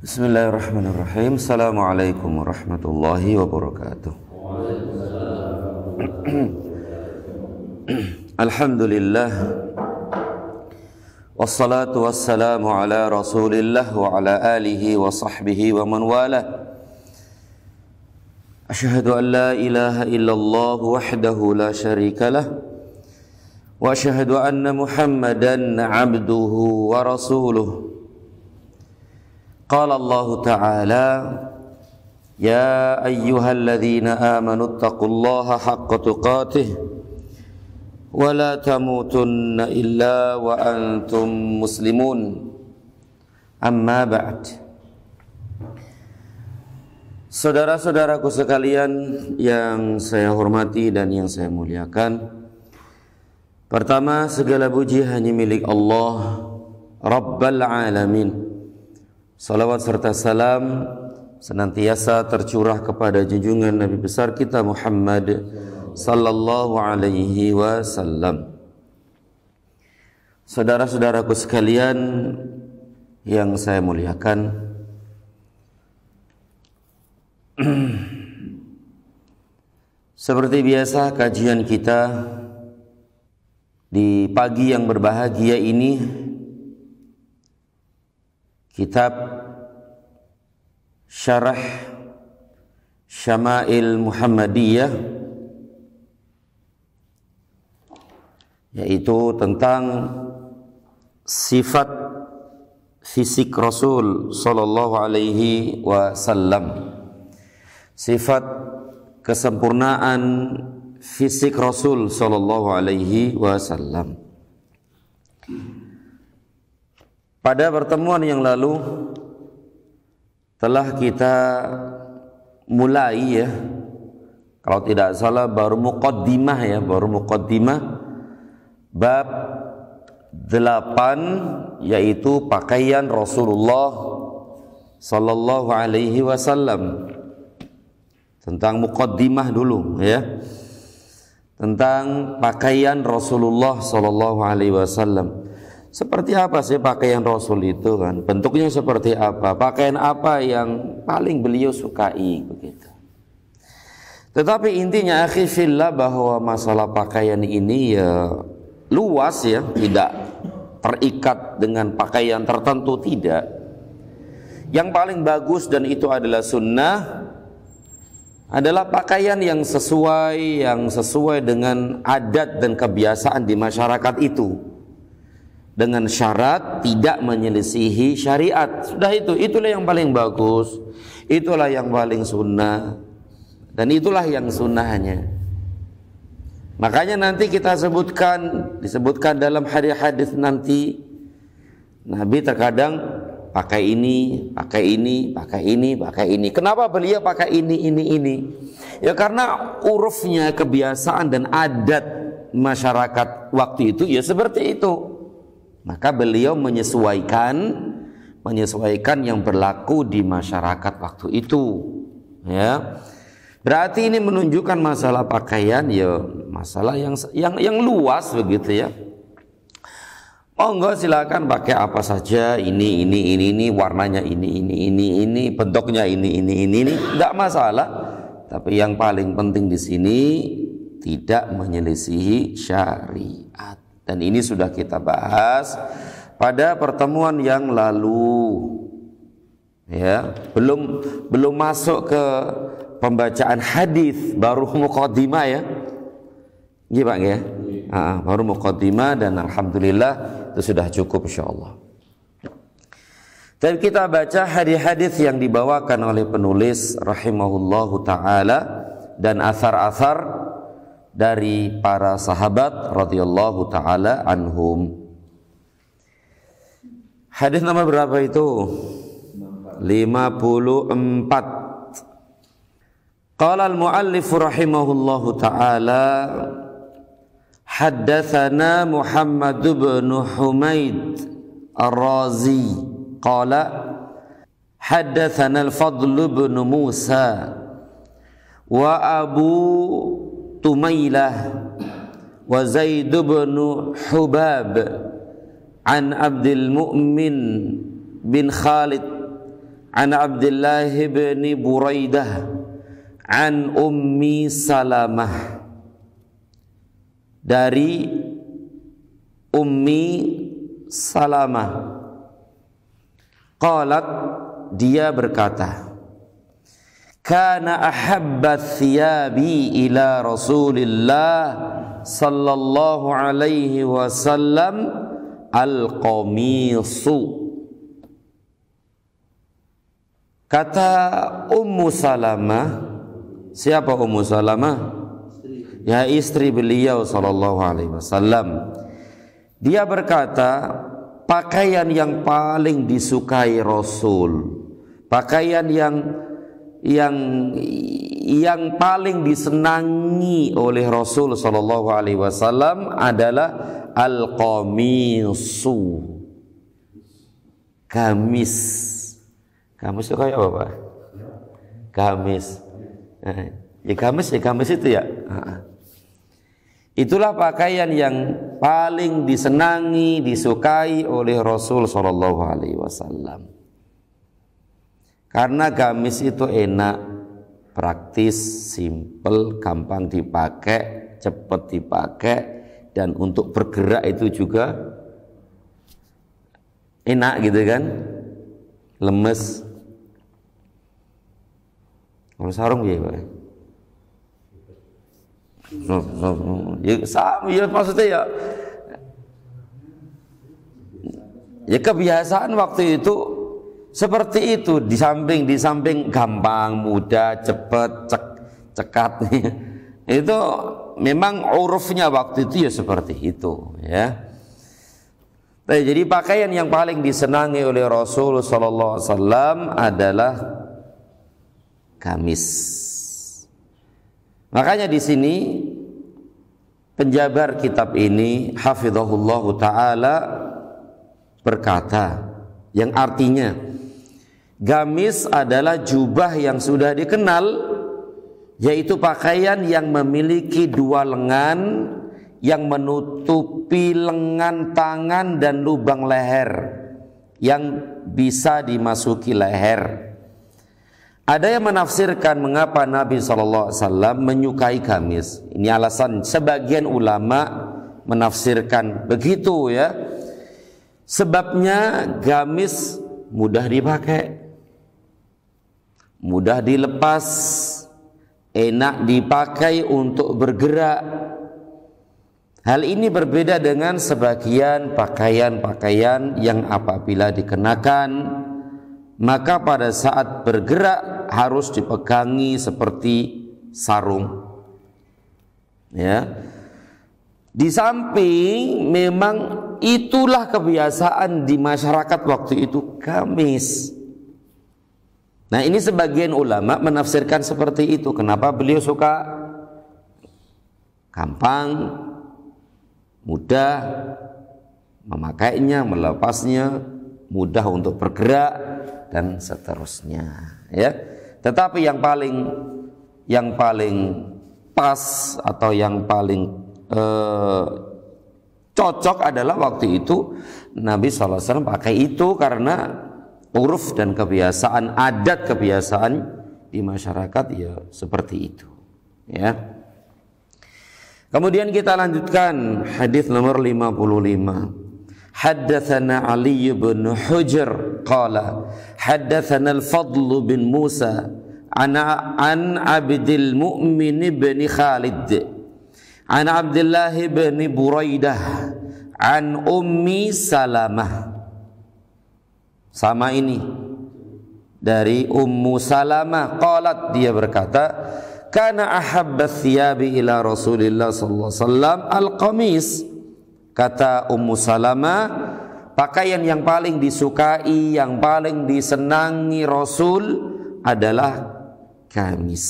Bismillahirrahmanirrahim. Assalamualaikum warahmatullahi wabarakatuh. Alhamdulillah, wassalatu wassalamu ala rasulillah wa ala alihi wa sahbihi wa man wala. Asyhadu an la ilaha illallah wahdahu la syarika lah, wa asyhadu anna Muhammadan abduhu wa rasuluh. Qala Allah Ta'ala, ya ayyuhalladzina amanu taqullaha haqqa tuqatih wa la tamutunna illa wa antum muslimun. Amma ba'd. Saudara-saudaraku sekalian yang saya hormati dan yang saya muliakan, pertama, segala puji hanya milik Allah Rabbal Alamin. Salawat serta salam senantiasa tercurah kepada junjungan Nabi besar kita Muhammad sallallahu alaihi wasallam. Saudara-saudaraku sekalian yang saya muliakan, seperti biasa kajian kita di pagi yang berbahagia ini, kitab Syarah Syama'il Muhammadiyah, yaitu tentang sifat fisik Rasul sallallahu alaihi wasallam, sifat kesempurnaan fisik Rasul sallallahu alaihi wasallam. Pada pertemuan yang lalu telah kita mulai, ya, kalau tidak salah baru muqaddimah bab 8, yaitu pakaian Rasulullah sallallahu alaihi wasallam. Tentang muqaddimah dulu, ya, tentang pakaian Rasulullah sallallahu alaihi wasallam. Seperti apa sih pakaian Rasul itu, kan? Bentuknya seperti apa? Pakaian apa yang paling beliau sukai, begitu. Tetapi intinya akhi fillah bahwa masalah pakaian ini ya luas, ya, tidak terikat dengan pakaian tertentu, tidak. Yang paling bagus dan itu adalah sunnah adalah pakaian yang sesuai dengan adat dan kebiasaan di masyarakat itu, dengan syarat tidak menyelisihi syariat. Sudah itulah yang paling bagus, itulah yang paling sunnah, dan itulah yang sunnahnya. Makanya nanti kita disebutkan dalam hadis-hadis nanti, Nabi terkadang pakai ini. Kenapa beliau pakai ini? Ya karena urufnya, kebiasaan dan adat masyarakat waktu itu ya seperti itu. Maka beliau menyesuaikan yang berlaku di masyarakat waktu itu, ya. Berarti ini menunjukkan masalah pakaian ya masalah yang luas, begitu, ya. Monggo silakan pakai apa saja, ini warnanya ini, bentuknya ini, enggak masalah. Tapi yang paling penting di sini tidak menyelisihi syariat. Dan ini sudah kita bahas pada pertemuan yang lalu, ya. Belum masuk ke pembacaan hadis, baru muqaddimah, ya. Iya, Pak, ya. Baru muqaddimah, dan alhamdulillah itu sudah cukup insyaallah. Dan kita baca hadis-hadis yang dibawakan oleh penulis rahimahullahu taala dan athar-athar dari para sahabat radhiyallahu taala anhum. Hadis nomor berapa itu? 54. Qala al-muallif rahimahullahu taala, haddatsana Muhammad bin Humaid Ar-Razi qala haddatsana al-Fadl bin Musa wa Abu Tumailah wa Zaid bin Hubab an Abdul Mu'min bin Khalid an Abdullah bin Buraidah an Ummi Salamah, dari Ummi Salamah, qalat, dia berkata, kana ahabba thiyabi ila Rasulillah sallallahu alaihi wasallam al-qamisu. Kata Ummu Salamah, siapa Ummu Salamah? Ya, istri beliau sallallahu alaihi wasallam. Dia berkata, pakaian yang paling disukai Rasul, pakaian yang paling disenangi oleh Rasul sallallahu alaihi wasallam adalah al-qamisu, gamis. Gamis itu kayak apa, Pak? Gamis. Ya gamis itu ya. Itulah pakaian yang paling disenangi, disukai oleh Rasul sallallahu alaihi wasallam. Karena gamis itu enak, praktis, simple, gampang dipakai, cepat dipakai, dan untuk bergerak itu juga enak gitu kan, lemes. Kalau sarung ya Pak, ya sama ya, maksudnya ya kebiasaan waktu itu seperti itu, di samping gampang, mudah, cepat, cekat. Itu memang urufnya waktu itu ya seperti itu ya. Jadi pakaian yang paling disenangi oleh Rasul sallallahu alaihi wasallam adalah gamis. Makanya di sini penjabar kitab ini hafizahullahu taala berkata, yang artinya gamis adalah jubah yang sudah dikenal, yaitu pakaian yang memiliki dua lengan yang menutupi lengan tangan dan lubang leher yang bisa dimasuki leher. Ada yang menafsirkan mengapa Nabi SAW menyukai gamis. Ini alasan sebagian ulama menafsirkan begitu ya. Sebabnya gamis mudah dipakai, mudah dilepas, enak dipakai untuk bergerak. Hal ini berbeda dengan sebagian pakaian-pakaian yang apabila dikenakan, maka pada saat bergerak harus dipegangi seperti sarung. Ya. Di samping memang itulah kebiasaan di masyarakat waktu itu, gamis. Nah, ini sebagian ulama menafsirkan seperti itu. Kenapa beliau suka? Gampang, mudah memakainya, melepasnya, mudah untuk bergerak dan seterusnya ya. Tetapi yang paling pas atau yang paling cocok adalah waktu itu Nabi SAW pakai itu karena uruf dan kebiasaan, adat kebiasaan di masyarakat ya seperti itu ya. Kemudian kita lanjutkan hadis nomor 55. Haddatsana Ali bin Hujr qala haddatsana al-Fadl bin Musa an Abdul Mu'min bin Khalid an Abdullah bin Buraidah an Ummi Salamah. Sama ini dari Ummu Salamah, qalat, dia berkata, kana ahabba thiyabi ila Rasulillah sallallahu alaihi wasallam al-qamis. Kata Ummu Salamah, pakaian yang paling disukai, yang paling disenangi Rasul adalah gamis.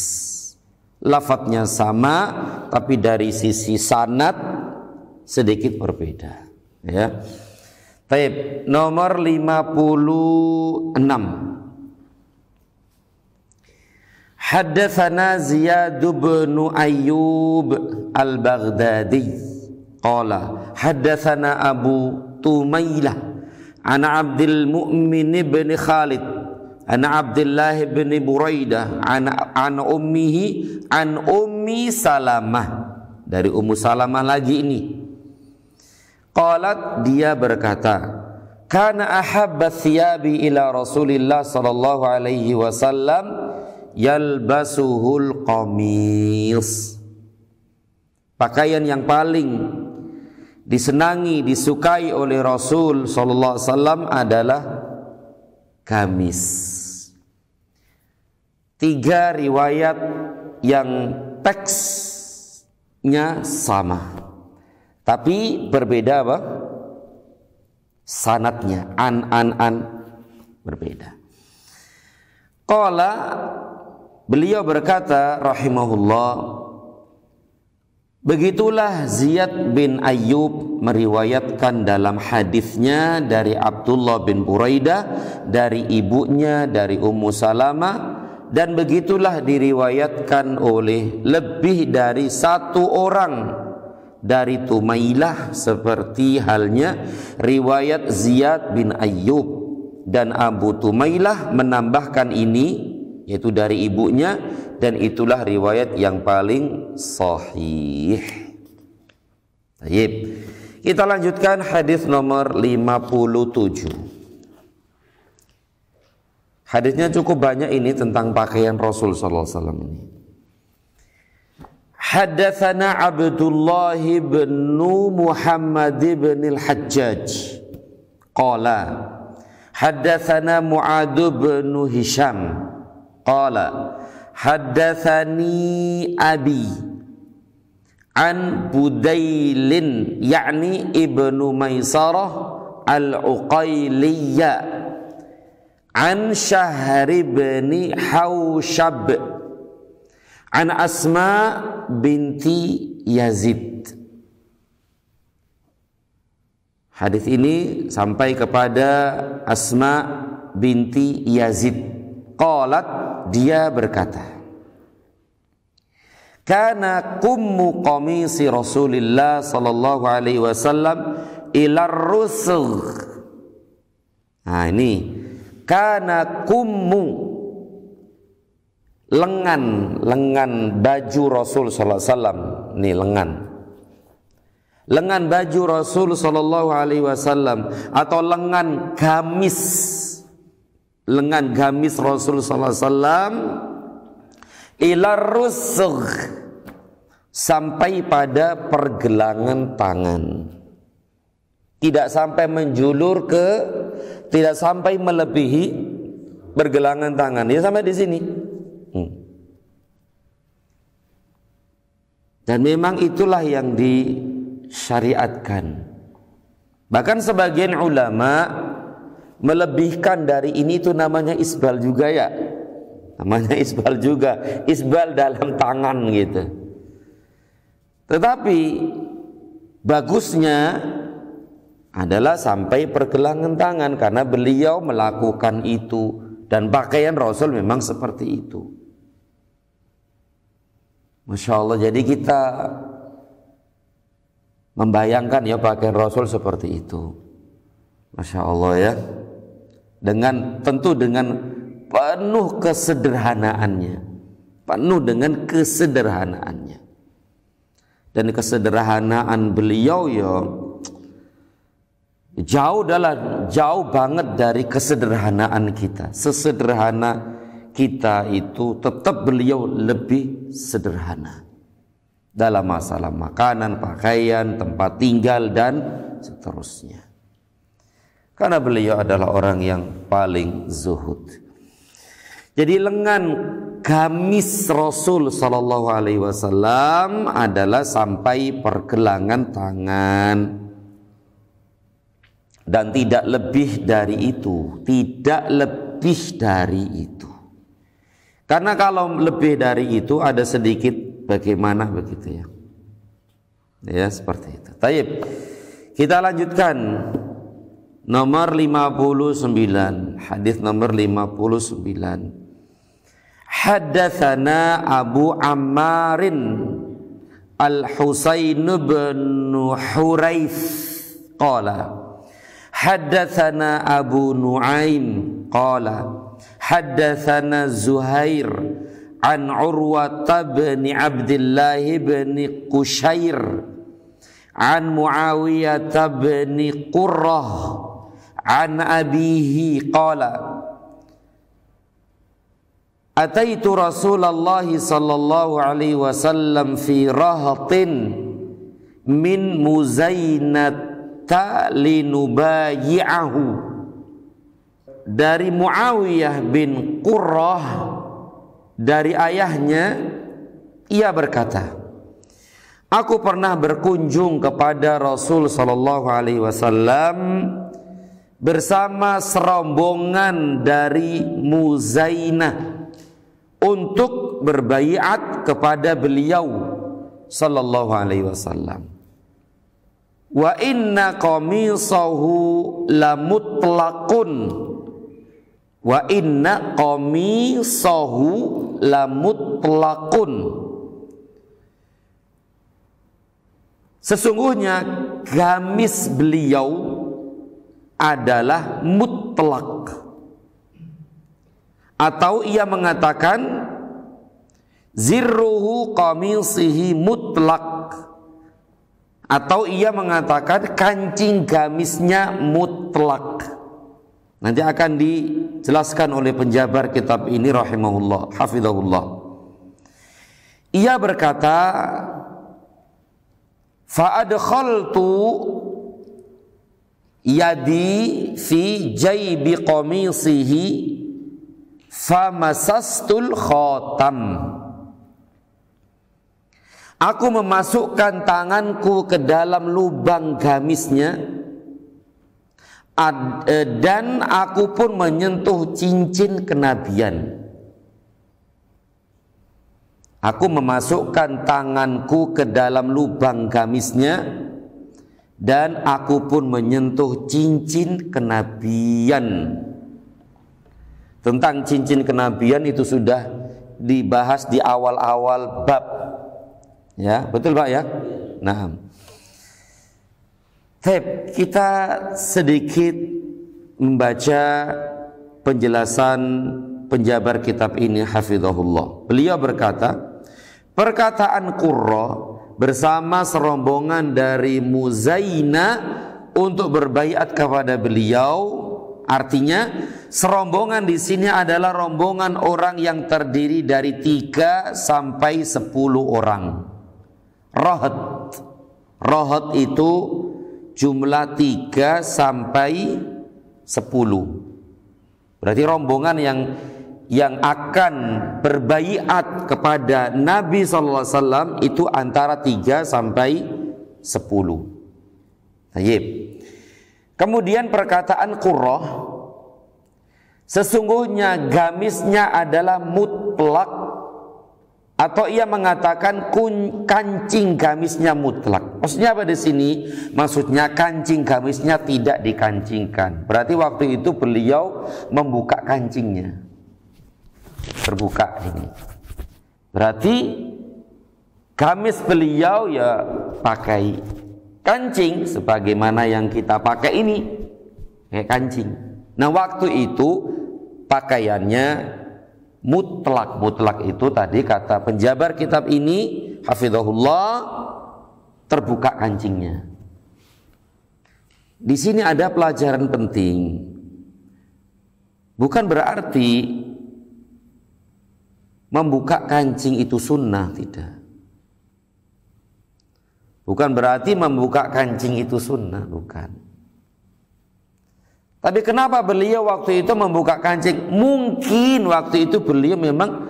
Lafadznya sama, tapi dari sisi sanad sedikit berbeda. Ya. Baik, nomor 56. Haddatsana Ziyad bin Ayyub al-Baghdadi qala haddatsana Abu Tumailah an Abdul Mu'min bin Khalid Ana Abdullah bin Buraidah an ummihi an ummi Salamah, dari Ummu Salamah lagi ini. Qalat, dia berkata, kana ahabba thiyabi ila Rasulillah sallallahu alaihi wasallam yalbasuhul qamis. Pakaian yang paling disenangi, disukai oleh Rasul sallallahu alaihi wasallam adalah gamis. 3 riwayat yang teksnya sama, tapi berbeda apa? Sanadnya, an berbeda. Qala, beliau berkata rahimahullah, begitulah Ziyad bin Ayyub meriwayatkan dalam hadisnya dari Abdullah bin Buraidah, dari ibunya, dari Ummu Salamah, dan begitulah diriwayatkan oleh lebih dari 1 orang dari Tumailah, seperti halnya riwayat Ziyad bin Ayyub. Dan Abu Tumailah menambahkan ini, yaitu dari ibunya, dan itulah riwayat yang paling sahih. Baik, kita lanjutkan hadis nomor 57. Hadisnya cukup banyak ini tentang pakaian Rasul sallallahu alaihi wasallam ini. Haddatsana Abdullah bin Muhammad bin al-Hajjaj qala haddatsana Mu'ad bin Hisham qala haddatsani abi an Budailin yakni ibnu Maisarah al-Uqailiyya an Syahr bin Haushab an Asma binti Yazid. Hadis ini sampai kepada Asma binti Yazid. Qalat, dia berkata, kana kummu qamisi Rasulillah sallallahu alaihi wasallam ila rusugh. Nah ini kana kummu, lengan baju Rasul sallallahu alaihi wasallam. Ini lengan baju Rasul sallallahu alaihi wasallam, atau lengan gamis Rasul sallallahu alaihi wasallam ila rusugh, sampai pada pergelangan tangan. Tidak sampai menjulur ke, tidak sampai melebihi pergelangan tangan. Ya sampai di sini. Dan memang itulah yang disyariatkan. Bahkan sebagian ulama melebihkan dari ini, itu namanya isbal juga ya. Namanya isbal juga, isbal dalam tangan gitu. Tetapi bagusnya adalah sampai pergelangan tangan, karena beliau melakukan itu, dan pakaian Rasul memang seperti itu. Masya Allah, jadi kita membayangkan ya pakaian Rasul seperti itu. Masya Allah ya, tentu dengan penuh kesederhanaannya, dan kesederhanaan beliau ya jauh banget dari kesederhanaan kita. Sesederhana kita itu tetap beliau lebih sederhana dalam masalah makanan, pakaian, tempat tinggal, dan seterusnya. Karena beliau adalah orang yang paling zuhud. Jadi lengan gamis Rasul sallallahu alaihi wasallam adalah sampai pergelangan tangan. Dan tidak lebih dari itu, Karena kalau lebih dari itu ada sedikit bagaimana begitu ya. Ya seperti itu. Taib. Kita lanjutkan nomor 59, hadis nomor 59. Haddatsana Abu Ammarin Al-Husain bin Huraits qala haddatsana Abu Nuaim qala haddatsana Zuhair an Urwa bin Abdullah bin Qushair an Muawiyah bin Qurrah an abihi qala ataitu Rasulullah sallallahu alaihi wasallam fi rahatin min Muzainata linubayi'ahu. Dari Muawiyah bin Qurrah, dari ayahnya, ia berkata, aku pernah berkunjung kepada Rasul sallallahu alaihi wasallam bersama serombongan dari Muzainah untuk berbaiat kepada beliau sallallahu alaihi wasallam. Wa inna qamisahu lamutlaqun. Wa inna qamisahu lamutlaqun. Sesungguhnya gamis beliau adalah mutlak. Atau ia mengatakan zirruhu qamisihi mutlak. Atau ia mengatakan kancing gamisnya mutlak. Nanti akan dijelaskan oleh penjabar kitab ini rahimahullah, hafizahullah. Ia berkata, fa adkhaltu yadi fi jaybi qamisihi famasastul khatam. Aku memasukkan tanganku ke dalam lubang gamisnya dan aku pun menyentuh cincin kenabian. Aku memasukkan tanganku ke dalam lubang gamisnya dan aku pun menyentuh cincin kenabian. Tentang cincin kenabian itu sudah dibahas di awal-awal bab. Ya, betul Pak ya? Nah, kita sedikit membaca penjelasan penjabar kitab ini hafizahullah. Beliau berkata, perkataan Qurra bersama serombongan dari Muzainah untuk berbaiat kepada beliau, artinya serombongan di sini adalah rombongan orang yang terdiri dari 3 sampai 10 orang. Rohat itu jumlah 3 sampai 10. Berarti rombongan yang akan berbaiat kepada Nabi SAW itu antara 3 sampai 10. Baik. Kemudian perkataan Qurrah, sesungguhnya gamisnya adalah mutlak, atau ia mengatakan kancing gamisnya mutlak. Maksudnya apa di sini? Maksudnya kancing gamisnya tidak dikancingkan. Berarti waktu itu beliau membuka kancingnya, terbuka ini. Berarti gamis beliau ya pakai kancing sebagaimana yang kita pakai ini, kayak kancing. Nah waktu itu pakaiannya mutlak. Mutlak itu tadi kata penjabar kitab ini hafizahullah, terbuka kancingnya. Di sini ada pelajaran penting. Bukan berarti membuka kancing itu sunnah, tidak. Bukan berarti membuka kancing itu sunnah, bukan. Tapi kenapa beliau waktu itu membuka kancing? Mungkin waktu itu beliau memang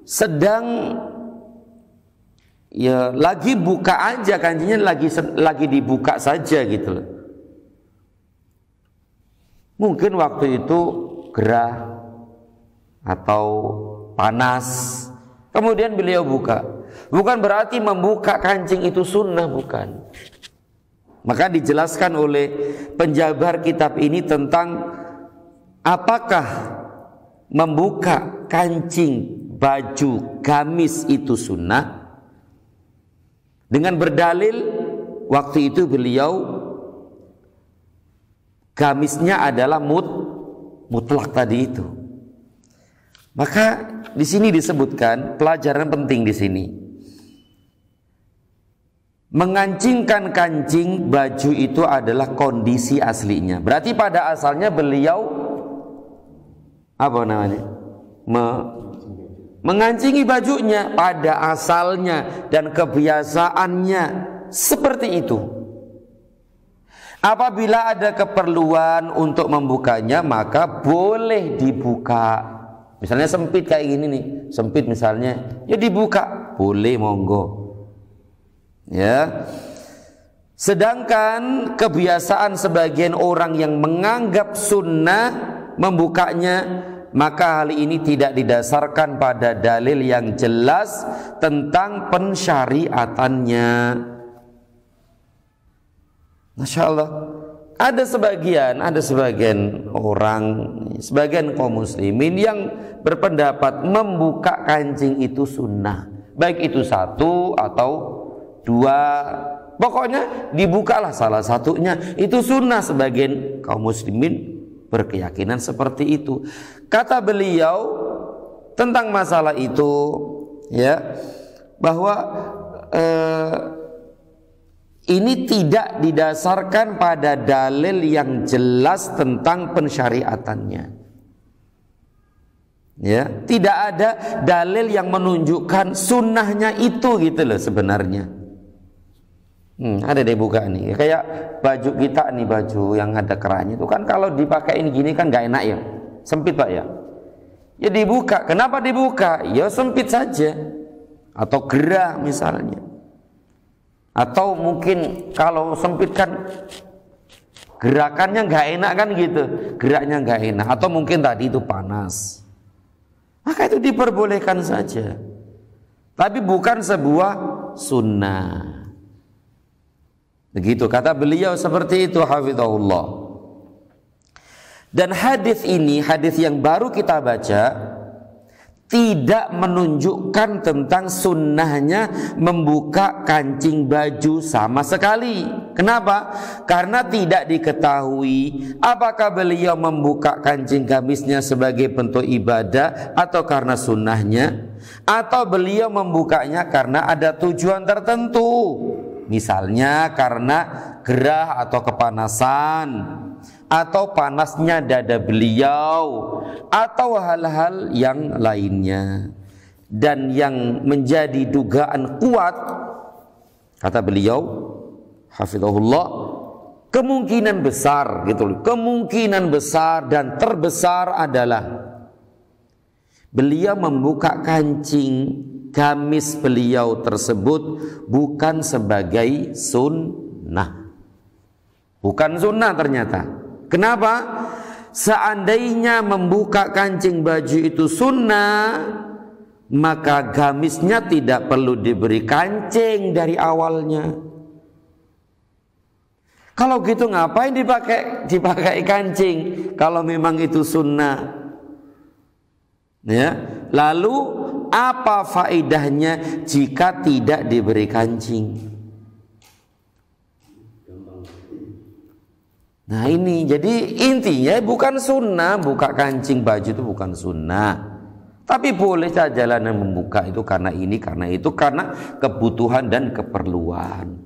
sedang ya lagi buka aja, kancingnya lagi dibuka saja gitu. Mungkin waktu itu gerah atau panas, kemudian beliau buka. Bukan berarti membuka kancing itu sunnah, bukan. Maka dijelaskan oleh penjabar kitab ini tentang apakah membuka kancing baju gamis itu sunnah, dengan berdalil waktu itu beliau gamisnya adalah mutlak tadi itu. Maka di sini disebutkan pelajaran penting di sini. Mengancingkan kancing baju itu adalah kondisi aslinya. Berarti pada asalnya beliau apa namanya? Mengancingi bajunya pada asalnya dan kebiasaannya seperti itu. Apabila ada keperluan untuk membukanya, maka boleh dibuka. Misalnya sempit kayak gini nih, sempit misalnya, ya dibuka, boleh, monggo. Ya. Sedangkan kebiasaan sebagian orang yang menganggap sunnah membukanya, maka hal ini tidak didasarkan pada dalil yang jelas tentang pensyariatannya. Masya Allah, ada sebagian orang, sebagian kaum muslimin yang berpendapat membuka kancing itu sunnah, baik itu satu atau dua, pokoknya dibukalah salah satunya itu sunnah. Sebagian kaum muslimin berkeyakinan seperti itu. Kata beliau tentang masalah itu, ya, bahwa ini tidak didasarkan pada dalil yang jelas tentang pensyariatannya. Ya, tidak ada dalil yang menunjukkan sunnahnya itu gitu loh sebenarnya. Ada deh buka nih, kayak baju kita nih, baju yang ada kerahnya itu kan kalau dipakai gini kan nggak enak ya, sempit Pak ya. Ya dibuka, kenapa dibuka? Ya sempit saja, atau gerah misalnya. Atau mungkin kalau sempit kan gerakannya nggak enak kan gitu, geraknya nggak enak. Atau mungkin tadi itu panas, maka itu diperbolehkan saja, tapi bukan sebuah sunnah. Begitu kata beliau, seperti itu, hafizahullah. Dan hadis ini, hadis yang baru kita baca, tidak menunjukkan tentang sunnahnya membuka kancing baju sama sekali. Kenapa? Karena tidak diketahui apakah beliau membuka kancing gamisnya sebagai bentuk ibadah atau karena sunnahnya, atau beliau membukanya karena ada tujuan tertentu, misalnya karena gerah atau kepanasan, atau panasnya dada beliau, atau hal-hal yang lainnya. Dan yang menjadi dugaan kuat, kata beliau hafizahullah, kemungkinan besar gitu, kemungkinan besar dan terbesar adalah beliau membuka kancing gamis beliau tersebut bukan sebagai sunnah, bukan sunnah ternyata. Kenapa? Seandainya membuka kancing baju itu sunnah, maka gamisnya tidak perlu diberi kancing dari awalnya. Kalau gitu ngapain dipakai kancing kalau memang itu sunnah? Ya, lalu apa faedahnya jika tidak diberi kancing? Nah ini, jadi intinya bukan sunnah, buka kancing baju itu bukan sunnah. Tapi boleh saja jalan membuka itu karena ini, karena itu, karena kebutuhan dan keperluan.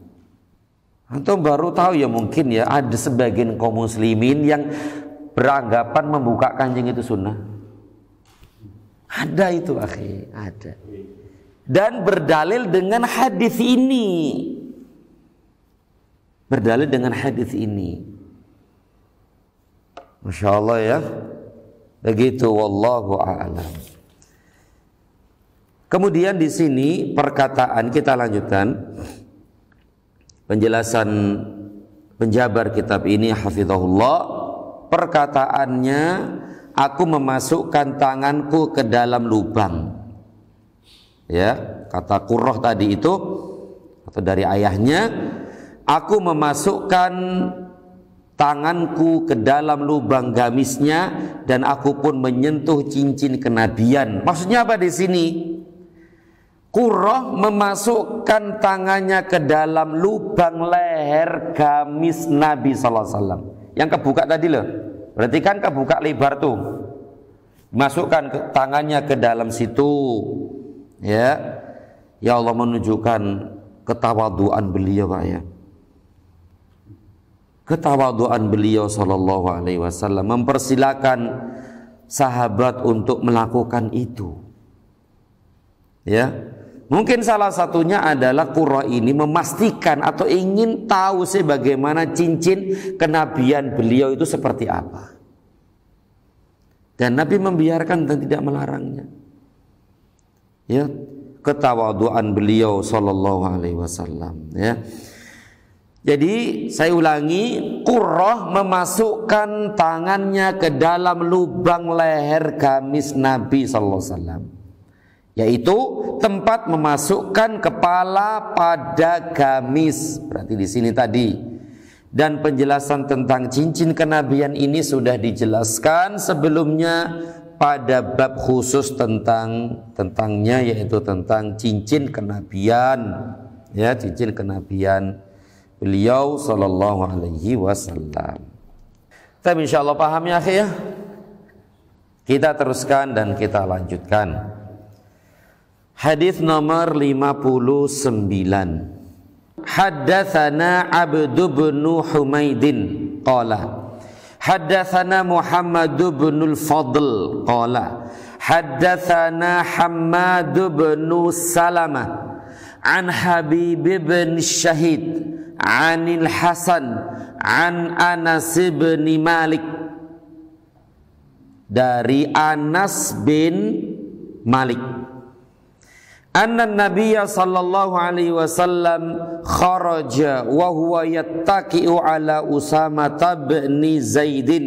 Atau baru tahu ya mungkin ya, ada sebagian kaum muslimin yang beranggapan membuka kancing itu sunnah. Ada itu akhi, ada. Dan berdalil dengan hadis ini. Berdalil dengan hadis ini. Masya Allah ya. Begitu, wallahu a'lam. Kemudian di sini perkataan, kita lanjutkan penjelasan penjabar kitab ini hafizahullah. Perkataannya, aku memasukkan tanganku ke dalam lubang. Ya, kata Qurrah tadi itu, atau dari ayahnya, aku memasukkan tanganku ke dalam lubang gamisnya dan aku pun menyentuh cincin kenabian. Maksudnya apa di sini? Qurrah memasukkan tangannya ke dalam lubang leher gamis Nabi sallallahu alaihi wasallam. Yang kebuka tadi loh. Berarti kan kebuka lebar tuh. masukkan tangannya ke dalam situ, ya. Ya Allah menunjukkan ketawaduan beliau, Pak, ya. Ketawaduan beliau sallallahu alaihi wasallam mempersilakan sahabat untuk melakukan itu. Ya. Mungkin salah satunya adalah Qurra ini memastikan atau ingin tahu sih bagaimana cincin kenabian beliau itu seperti apa. Dan Nabi membiarkan dan tidak melarangnya. Ya, ketawaduan beliau sallallahu alaihi wasallam, ya. Jadi saya ulangi, Qurrah memasukkan tangannya ke dalam lubang leher gamis Nabi sallallahu alaihi wasallam, yaitu tempat memasukkan kepala pada gamis. Berarti di sini tadi. Dan penjelasan tentang cincin kenabian ini sudah dijelaskan sebelumnya pada bab khusus tentangnya, yaitu tentang cincin kenabian, ya, cincin kenabian beliau sallallahu alaihi wasallam. Tapi insyaallah paham ya, akhi, ya. Kita teruskan dan kita lanjutkan. Hadis nomor 59. Haddatsana Abdu bin Humaidin qala haddatsana Muhammad bin al-Fadl qala haddatsana Hammad bin Salamah an Habib bin Syahid anil Hasan an Anas bin Malik, dari Anas bin Malik, anna Nabiyya sallallahu alaihi wasallam kharaja wa huwa yattaqi'u ala Usama bin Zaidin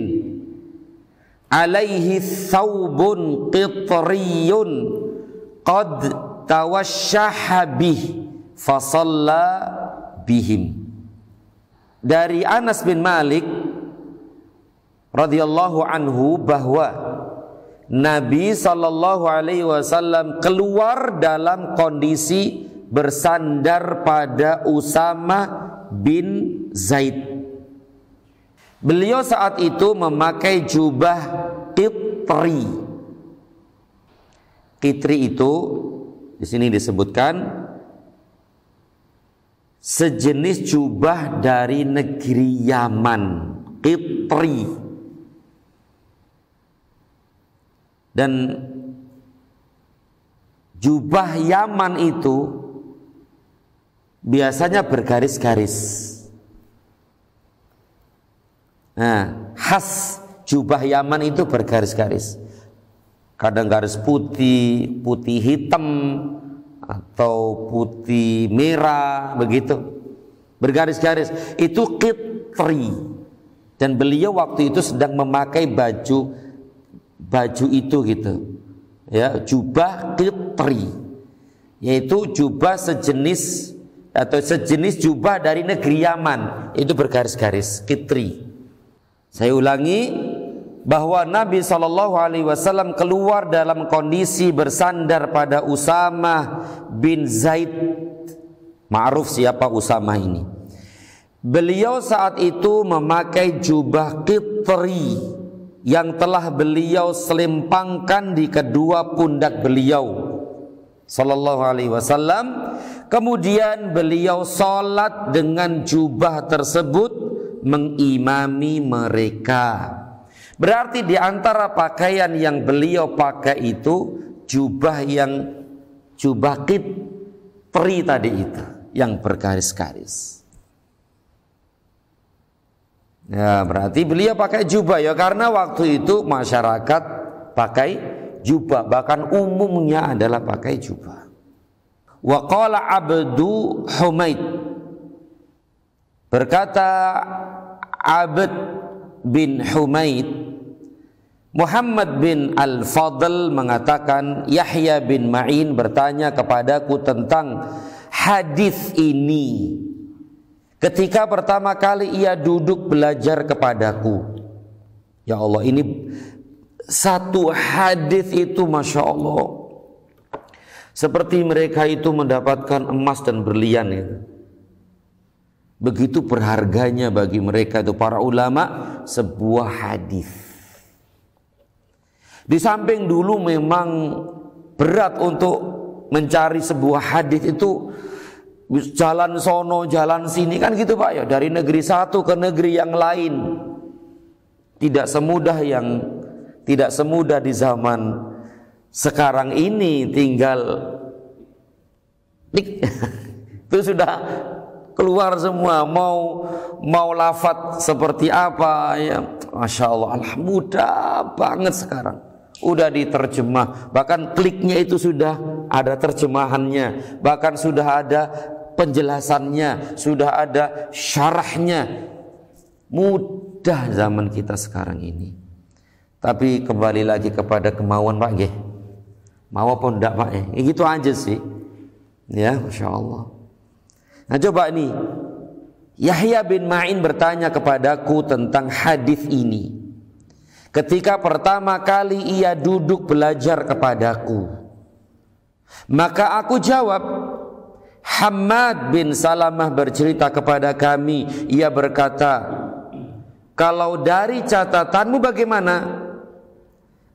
alaihi thawbun qitriyun qad tawashshaha bih fa shalla bihim. Dari Anas bin Malik radhiyallahu anhu bahwa Nabi sallallahu alaihi wasallam keluar dalam kondisi bersandar pada Usama bin Zaid. Beliau saat itu memakai jubah qitri. Qitri itu di sini disebutkan sejenis jubah dari negeri Yaman, qitri. Dan jubah Yaman itu biasanya bergaris-garis. Nah, khas jubah Yaman itu bergaris-garis. Kadang garis putih, putih hitam, atau putih merah, begitu. Bergaris-garis. Itu qitri. Dan beliau waktu itu sedang memakai baju itu gitu, ya, jubah qitri, yaitu jubah sejenis atau sejenis jubah dari negeri Yaman, itu bergaris-garis, qitri. Saya ulangi, bahwa Nabi SAW keluar dalam kondisi bersandar pada Usama bin Zaid. Ma'ruf siapa Usama ini. Beliau saat itu memakai jubah qitri yang telah beliau selimpangkan di kedua pundak beliau sallallahu alaihi wasallam. Kemudian beliau salat dengan jubah tersebut mengimami mereka. Berarti di antara pakaian yang beliau pakai itu jubah qitri tadi itu, yang bergaris-garis. Ya, berarti beliau pakai jubah, ya, karena waktu itu masyarakat pakai jubah, bahkan umumnya adalah pakai jubah. Wa qala Abdu Humaid, berkata Abd bin Humaid, Muhammad bin Al-Fadl mengatakan Yahya bin Ma'in bertanya kepadaku tentang hadis ini ketika pertama kali ia duduk belajar kepadaku. Ya Allah, ini satu hadis itu Masya Allah seperti mereka itu mendapatkan emas dan berlian ya. Begitu berharganya bagi mereka itu para ulama sebuah hadis. Di samping dulu memang berat untuk mencari sebuah hadis itu, jalan sono jalan sini kan gitu Pak ya, dari negeri satu ke negeri yang lain. Tidak semudah di zaman sekarang ini, tinggal itu sudah keluar semua, mau lafadz seperti apa ya, Masya Allah, mudah banget sekarang, udah diterjemah, bahkan kliknya itu sudah ada terjemahannya, bahkan sudah ada penjelasannya, sudah ada syarahnya. Mudah zaman kita sekarang ini. Tapi kembali lagi kepada kemauan Pak nggih. Mau apa ndak Pak ya? Gitu aja sih. Ya, Masya Allah. Nah coba nih, Yahya bin Ma'in bertanya kepadaku tentang hadis ini ketika pertama kali ia duduk belajar kepadaku. Maka aku jawab, Hammad bin Salamah bercerita kepada kami, ia berkata, kalau dari catatanmu bagaimana?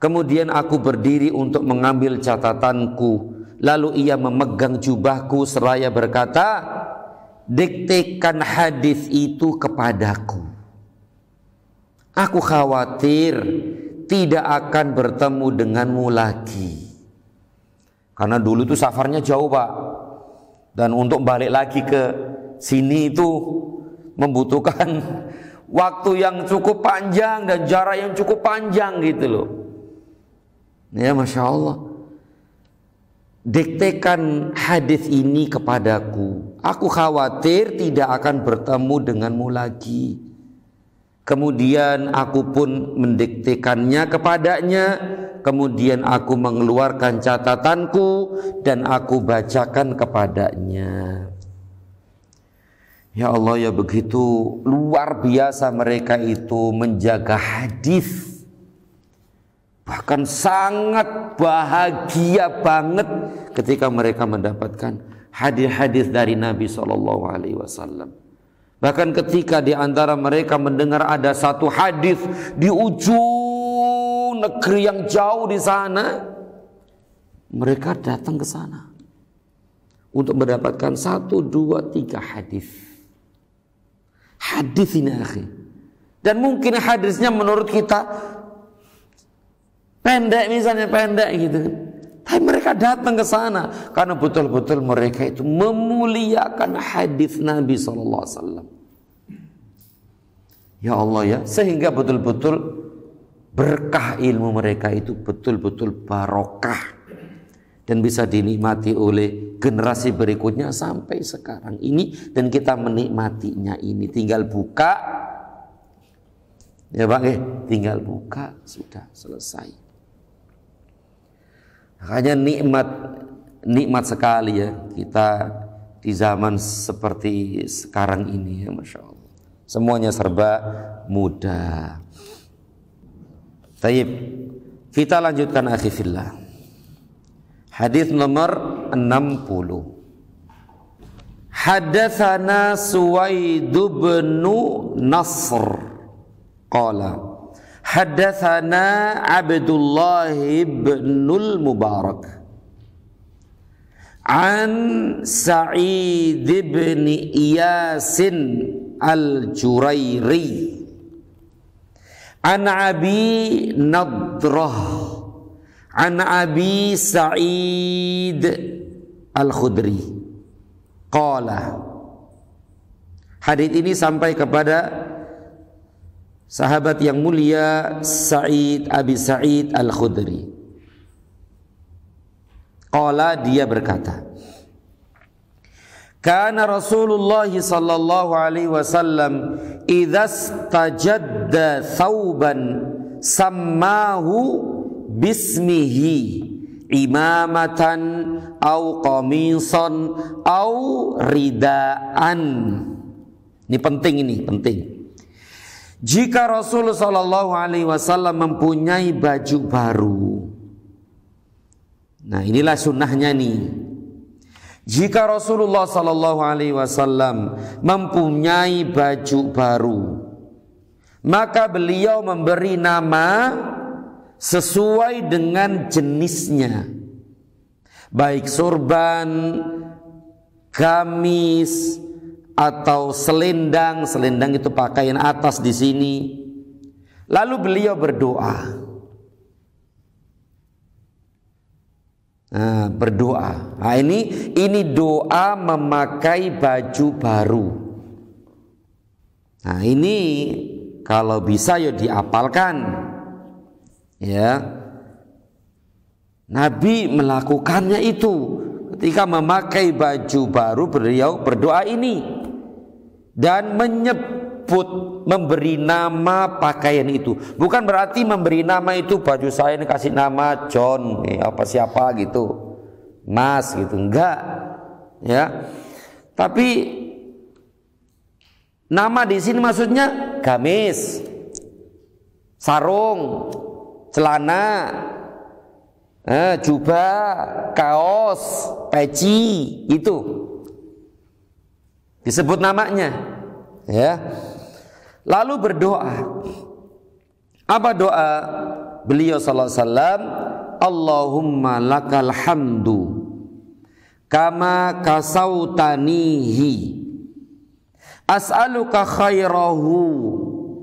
Kemudian aku berdiri untuk mengambil catatanku. Lalu ia memegang jubahku seraya berkata, diktekan hadis itu kepadaku. Aku khawatir tidak akan bertemu denganmu lagi. Karena dulu itu safarnya jauh Pak. Dan untuk balik lagi ke sini itu membutuhkan waktu yang cukup panjang dan jarak yang cukup panjang gitu loh. Ya Masya Allah. Diktekan hadis ini kepadaku. Aku khawatir tidak akan bertemu denganmu lagi. Kemudian aku pun mendiktekannya kepadanya. Kemudian aku mengeluarkan catatanku dan aku bacakan kepadanya. Ya Allah, ya begitu luar biasa mereka itu menjaga hadis. Bahkan sangat bahagia banget ketika mereka mendapatkan hadis-hadis dari Nabi SAW. Bahkan ketika di antara mereka mendengar ada satu hadis di ujung negeri yang jauh di sana, mereka datang ke sana untuk mendapatkan 1, 2, 3 hadis. Hadis ini akhi. Dan mungkin hadisnya menurut kita pendek, misalnya pendek gitu kan. Tapi mereka datang ke sana karena betul-betul mereka itu memuliakan hadis Nabi SAW. Ya Allah ya, sehingga betul-betul berkah ilmu mereka itu betul-betul barokah dan bisa dinikmati oleh generasi berikutnya sampai sekarang ini, dan kita menikmatinya ini. Tinggal buka ya Pak, tinggal buka sudah selesai. Makanya nikmat sekali ya kita di zaman seperti sekarang ini ya, Masya Allah. Semuanya serba mudah. Taib, kita lanjutkan akhi fillah. Hadis nomor 60. Hadatsana Suwaid bin Nasr qala Haddatsana Abdullah bin Mubarak an Sa'id bin Iyasin al-Jurairi an Abi Nadrah an Abi Sa'id al-Khudri qala. Hadits ini sampai kepada sahabat yang mulia Abi Sa'id al-Khudri. Qala, dia berkata, kana Rasulullah sallallahu alaihi wasallam idza istajadda thawban sammahu bismihi imamatan au qamisan au ridaan. Ini penting, Jika Rasulullah sallallahu alaihi wasallam mempunyai baju baru, nah inilah sunnahnya nih. Jika Rasulullah sallallahu alaihi wasallam mempunyai baju baru, maka beliau memberi nama sesuai dengan jenisnya, baik sorban, gamis, atau selendang. Selendang itu pakaian atas di sini. Lalu beliau berdoa. Berdoa. Nah, ini doa memakai baju baru. Nah, ini kalau bisa ya diapalkan. Ya, Nabi melakukannya itu ketika memakai baju baru. Beliau berdoa ini dan menyebut, memberi nama pakaian itu. Bukan berarti memberi nama itu baju saya ini kasih nama John, apa siapa gitu, Mas gitu, enggak ya. Tapi nama di sini maksudnya gamis, sarung, celana, jubah, kaos, peci, itu disebut namanya ya. Lalu berdoa. Apa doa beliau sallallahu alaihi wasallam? Allahumma lakal hamdu kama kasautanihi, as'aluka khairahu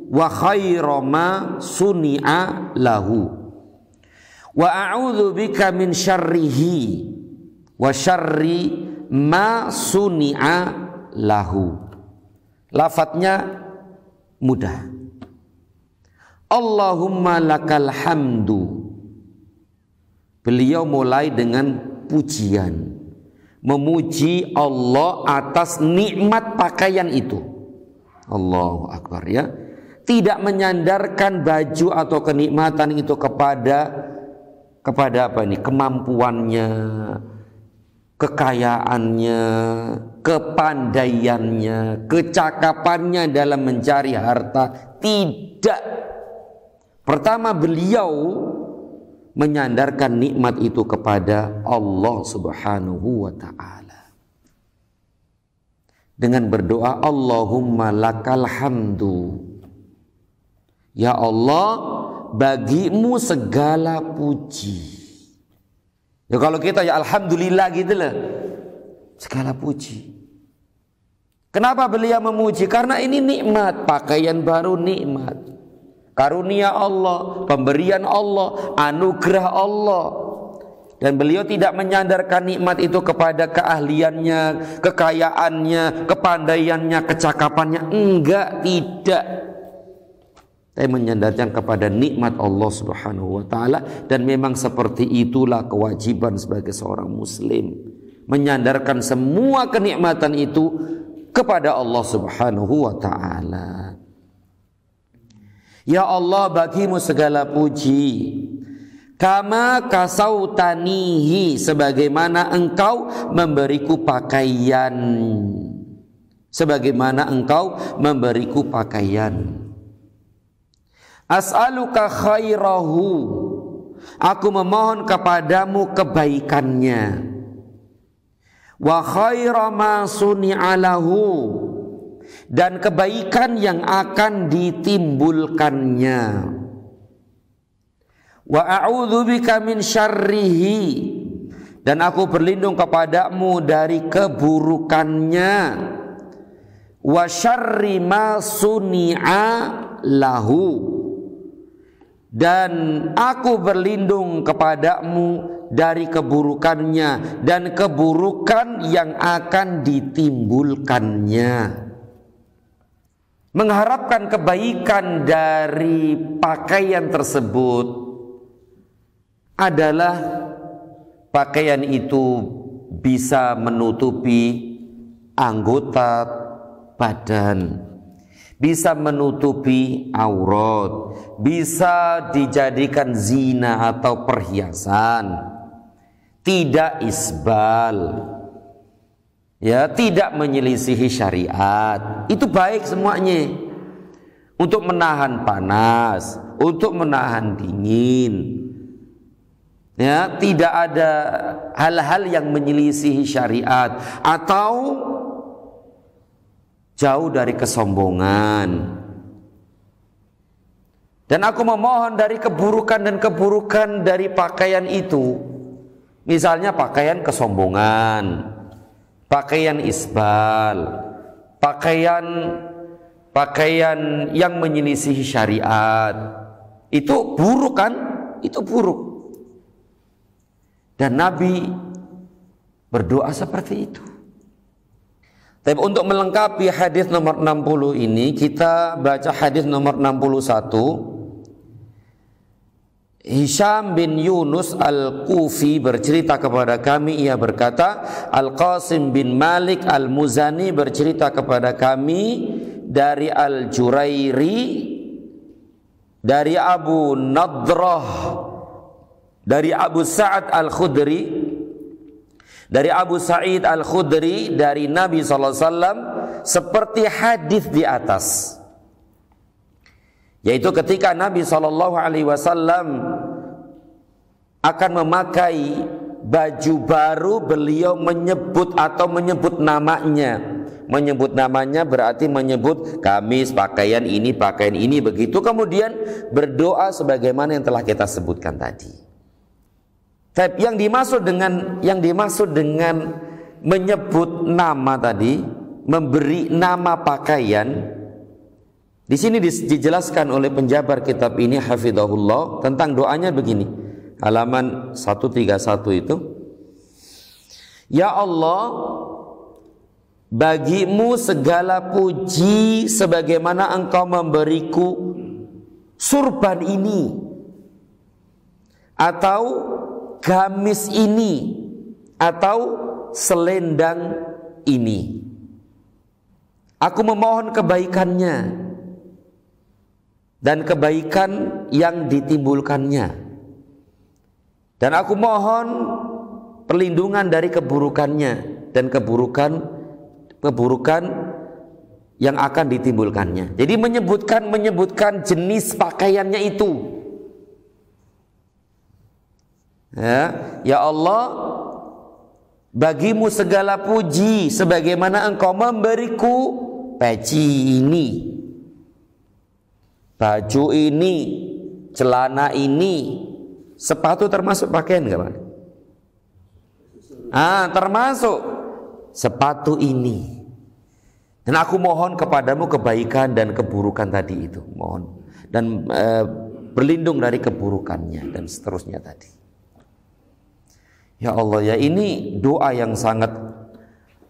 wa khaira ma suni'a lahu, wa a'udzu bika min syarrihi wa syarri ma suni'a lahu. Lafadznya mudah. Allahumma lakal hamdu. Beliau mulai dengan pujian, memuji Allah atas nikmat pakaian itu. Allahu Akbar ya. Tidak menyandarkan baju atau kenikmatan itu kepada apa ini? Kemampuannya, kekayaannya, kepandaiannya, kecakapannya dalam mencari harta. Tidak. Pertama beliau menyandarkan nikmat itu kepada Allah Subhanahu wa ta'ala dengan berdoa, Allahumma lakal hamdu. Ya Allah, bagimu segala puji. Ya kalau kita ya alhamdulillah gitu lah, segala puji. Kenapa beliau memuji? Karena ini nikmat, pakaian baru nikmat, karunia Allah, pemberian Allah, anugerah Allah. Dan beliau tidak menyandarkan nikmat itu kepada keahliannya, kekayaannya, kepandaiannya, kecakapannya. Enggak, tidak. Saya menyandarkan kepada nikmat Allah Subhanahu wa ta'ala. Dan memang seperti itulah kewajiban sebagai seorang muslim, menyandarkan semua kenikmatan itu kepada Allah Subhanahu wa ta'ala. Ya Allah, bagimu segala puji. Kama kasautanihi, sebagaimana engkau memberiku pakaian. Sebagaimana engkau memberiku pakaian. As'aluka khairahu, aku memohon kepadamu kebaikannya. Wa khaira ma suni'alahu, dan kebaikan yang akan ditimbulkannya. Wa a'udzu bika min syarrihi, dan aku berlindung kepadamu dari keburukannya. Wa syarri ma suni'a lahu, dan aku berlindung kepadamu dari keburukannya dan keburukan yang akan ditimbulkannya. Mengharapkan kebaikan dari pakaian tersebut adalah pakaian itu bisa menutupi anggota badan, bisa menutupi aurat, bisa dijadikan zina atau perhiasan, tidak isbal, ya, tidak menyelisihi syariat. Itu baik semuanya, untuk menahan panas, untuk menahan dingin. Ya, tidak ada hal-hal yang menyelisihi syariat atau jauh dari kesombongan. Dan aku memohon dari keburukan dan keburukan dari pakaian itu. Misalnya pakaian kesombongan, pakaian isbal, pakaian yang menyelisihi syariat. Itu buruk kan? Itu buruk. Dan Nabi berdoa seperti itu. Tapi untuk melengkapi hadis nomor 60 ini, kita baca hadis nomor 61. Hisham bin Yunus Al-Kufi bercerita kepada kami, ia berkata, Al-Qasim bin Malik Al-Muzani bercerita kepada kami dari Al-Jurairi, dari Abu Nadrah, dari Abu Sa'ad Al-Khudri, dari Abu Sa'id Al-Khudri, dari Nabi SAW, seperti hadis di atas. Yaitu ketika Nabi SAW akan memakai baju baru, beliau menyebut namanya. Menyebut namanya berarti menyebut kamis, pakaian ini, begitu. Kemudian berdoa sebagaimana yang telah kita sebutkan tadi. Tapi yang dimaksud dengan menyebut nama tadi, memberi nama pakaian, di sini dijelaskan oleh penjabar kitab ini hafizahullah tentang doanya begini. Halaman 131 itu. Ya Allah, bagimu segala puji sebagaimana engkau memberiku surban ini, atau gamis ini, atau selendang ini. Aku memohon kebaikannya dan kebaikan yang ditimbulkannya, dan aku mohon perlindungan dari keburukannya dan keburukan yang akan ditimbulkannya. Jadi menyebutkan jenis pakaiannya itu. Ya Allah, bagimu segala puji sebagaimana engkau memberiku peci ini, baju ini, celana ini, sepatu termasuk pakaian nggak Pak? Termasuk sepatu ini. Dan aku mohon kepadamu kebaikan dan keburukan tadi itu, mohon, dan berlindung dari keburukannya dan seterusnya tadi. Ya Allah, ya ini doa yang sangat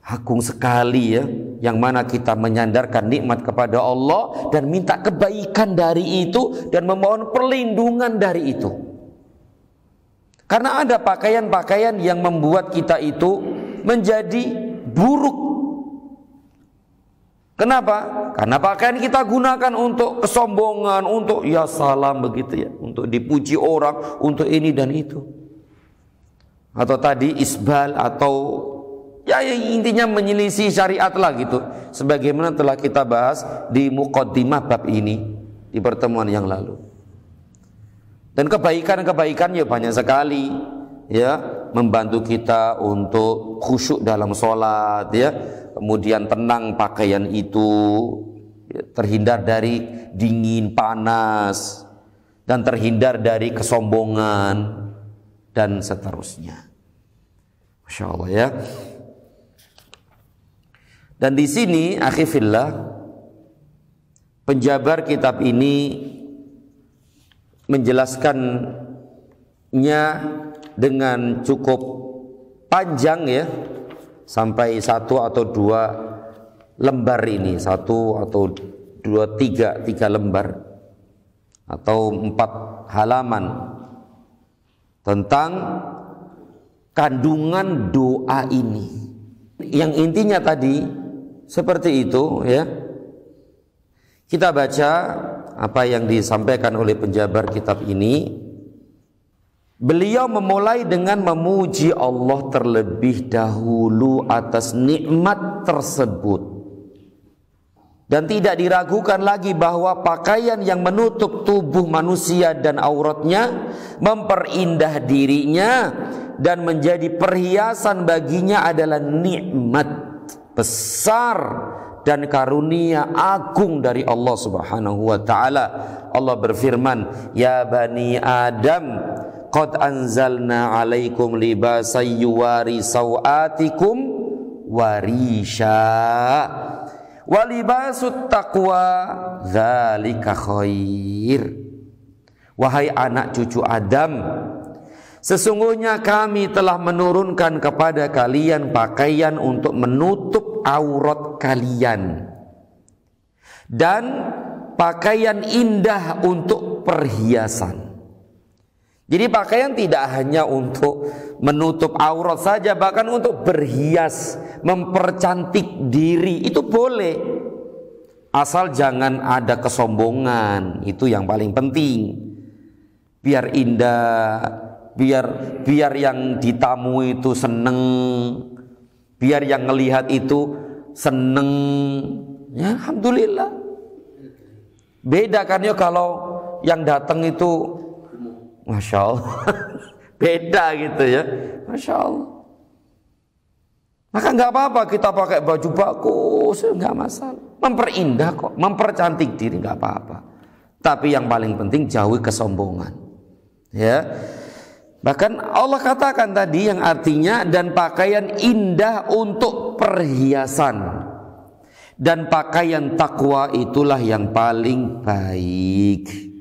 agung sekali ya, yang mana kita menyandarkan nikmat kepada Allah dan minta kebaikan dari itu dan memohon perlindungan dari itu. Karena ada pakaian-pakaian yang membuat kita itu menjadi buruk. Kenapa? Karena pakaian kita gunakan untuk kesombongan, untuk ya salam begitu ya, untuk dipuji orang, untuk ini dan itu. Atau tadi isbal, atau ya intinya menyelisih syariat lah gitu, sebagaimana telah kita bahas di muqaddimah bab ini di pertemuan yang lalu. Dan kebaikan-kebaikan ya banyak sekali ya, membantu kita untuk khusyuk dalam sholat ya, kemudian tenang pakaian itu ya, terhindar dari dingin panas dan terhindar dari kesombongan dan seterusnya. Masya Allah ya. Dan di sini akhifillah, penjabar kitab ini menjelaskannya dengan cukup panjang ya, sampai 1 atau 2 lembar ini, 1 atau 2, 3 lembar atau 4 halaman tentang kandungan doa ini. Yang intinya tadi seperti itu ya. Kita baca apa yang disampaikan oleh penjabar kitab ini. Beliau memulai dengan memuji Allah terlebih dahulu atas nikmat tersebut. Dan tidak diragukan lagi bahwa pakaian yang menutup tubuh manusia dan auratnya, memperindah dirinya dan menjadi perhiasan baginya adalah nikmat besar dan karunia agung dari Allah Subhanahu wa taala. Allah berfirman, "Ya bani Adam, qad anzalna 'alaikum libasan yuwari sawatikum warisha wa libasut taqwa dzalika khair." Wahai anak cucu Adam, sesungguhnya kami telah menurunkan kepada kalian pakaian untuk menutup aurat kalian dan pakaian indah untuk perhiasan. Jadi pakaian tidak hanya untuk menutup aurat saja, bahkan untuk berhias, mempercantik diri, itu boleh. Asal jangan ada kesombongan, itu yang paling penting. Biar indah, biar yang ditamu itu seneng, biar yang ngelihat itu seneng. Ya, alhamdulillah. Beda kan ya kalau yang datang itu, masya Allah, beda gitu ya, masya Allah. Maka nggak apa-apa kita pakai baju bagus, nggak masalah. Memperindah kok, mempercantik diri nggak apa-apa. Tapi yang paling penting jauhi kesombongan. Ya, bahkan Allah katakan tadi yang artinya dan pakaian indah untuk perhiasan dan pakaian takwa itulah yang paling baik.